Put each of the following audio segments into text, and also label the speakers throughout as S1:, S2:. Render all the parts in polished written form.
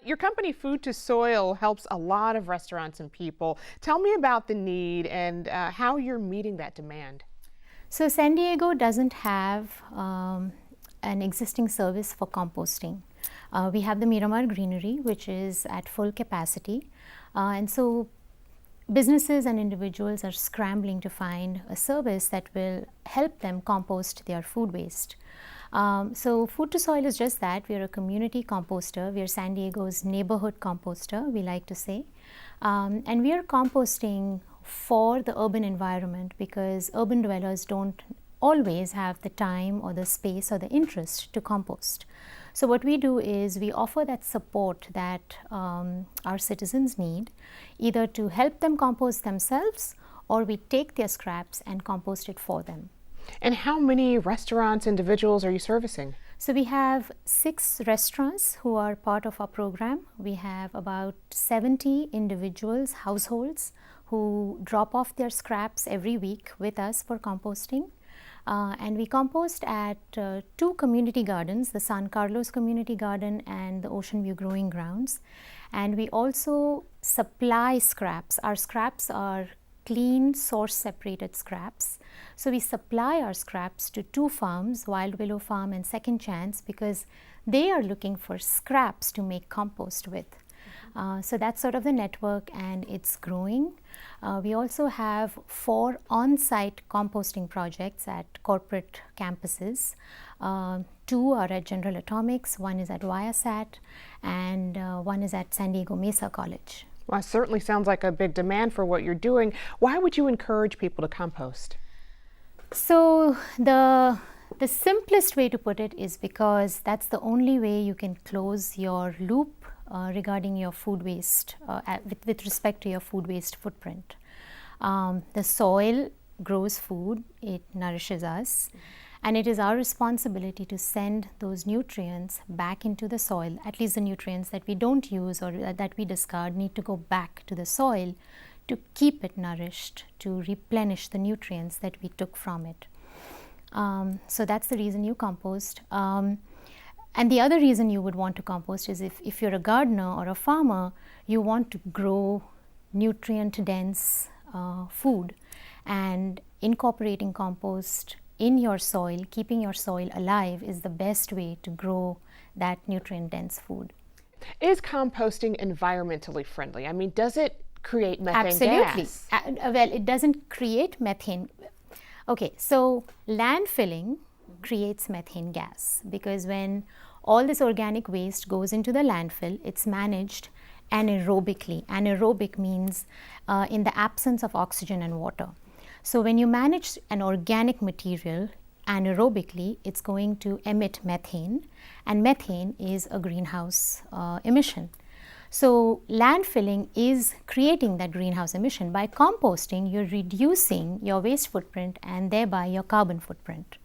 S1: Your company, Food to Soil, helps a lot of restaurants and people. Tell me about the need and how you're meeting that demand.
S2: So San Diego doesn't have an existing service for composting. We have the Miramar Greenery, which is at full capacity. And so businesses and individuals are scrambling to find a service that will help them compost their food waste. So Food to Soil is just that. We are a community composter. We are San Diego's neighborhood composter, we like to say. And we are composting for the urban environment because urban dwellers don't always have the time or the space or the interest to compost. So what we do is we offer that support that our citizens need, either to help them compost themselves or we take their scraps and compost it for them.
S1: And how many restaurants, individuals are you servicing?
S2: So we have 6 restaurants who are part of our program. We have about 70 individuals, households, who drop off their scraps every week with us for composting. And we compost at 2 community gardens, the San Carlos Community Garden and the Ocean View Growing Grounds. And we also supply scraps. Our scraps are clean, source-separated scraps. So we supply our scraps to 2 farms, Wild Willow Farm and Second Chance, because they are looking for scraps to make compost with. So that's sort of the network, and it's growing. We also have 4 on-site composting projects at corporate campuses. 2 are at General Atomics, 1 is at Viasat, and 1 is at San Diego Mesa College.
S1: Well, it certainly sounds like a big demand for what you're doing. Why would you encourage people to compost?
S2: So the simplest way to put it is because that's the only way you can close your loop regarding your food waste, with respect to your food waste footprint. The soil grows food, it nourishes us, and it is our responsibility to send those nutrients back into the soil. At least the nutrients that we don't use or that we discard need to go back to the soil to keep it nourished, to replenish the nutrients that we took from it. So that's the reason you compost. And the other reason you would want to compost is if you're a gardener or a farmer, you want to grow nutrient-dense food, and incorporating compost in your soil, keeping your soil alive, is the best way to grow that nutrient-dense food.
S1: Is composting environmentally friendly? I mean, does it create methane
S2: Absolutely.
S1: gas?
S2: Well, it doesn't create methane. Okay, so landfilling creates methane gas because when all this organic waste goes into the landfill, it's managed anaerobically. Anaerobic means in the absence of oxygen and water. So when you manage an organic material anaerobically, it's going to emit methane, and methane is a greenhouse emission. So landfilling is creating that greenhouse emission. By composting, you're reducing your waste footprint and thereby your carbon footprint.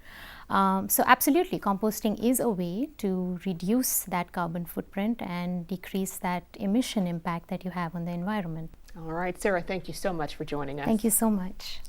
S2: So absolutely, composting is a way to reduce that carbon footprint and decrease that emission impact that you have on the environment.
S1: All right, Sarah, thank you so much for joining us.
S2: Thank you so much.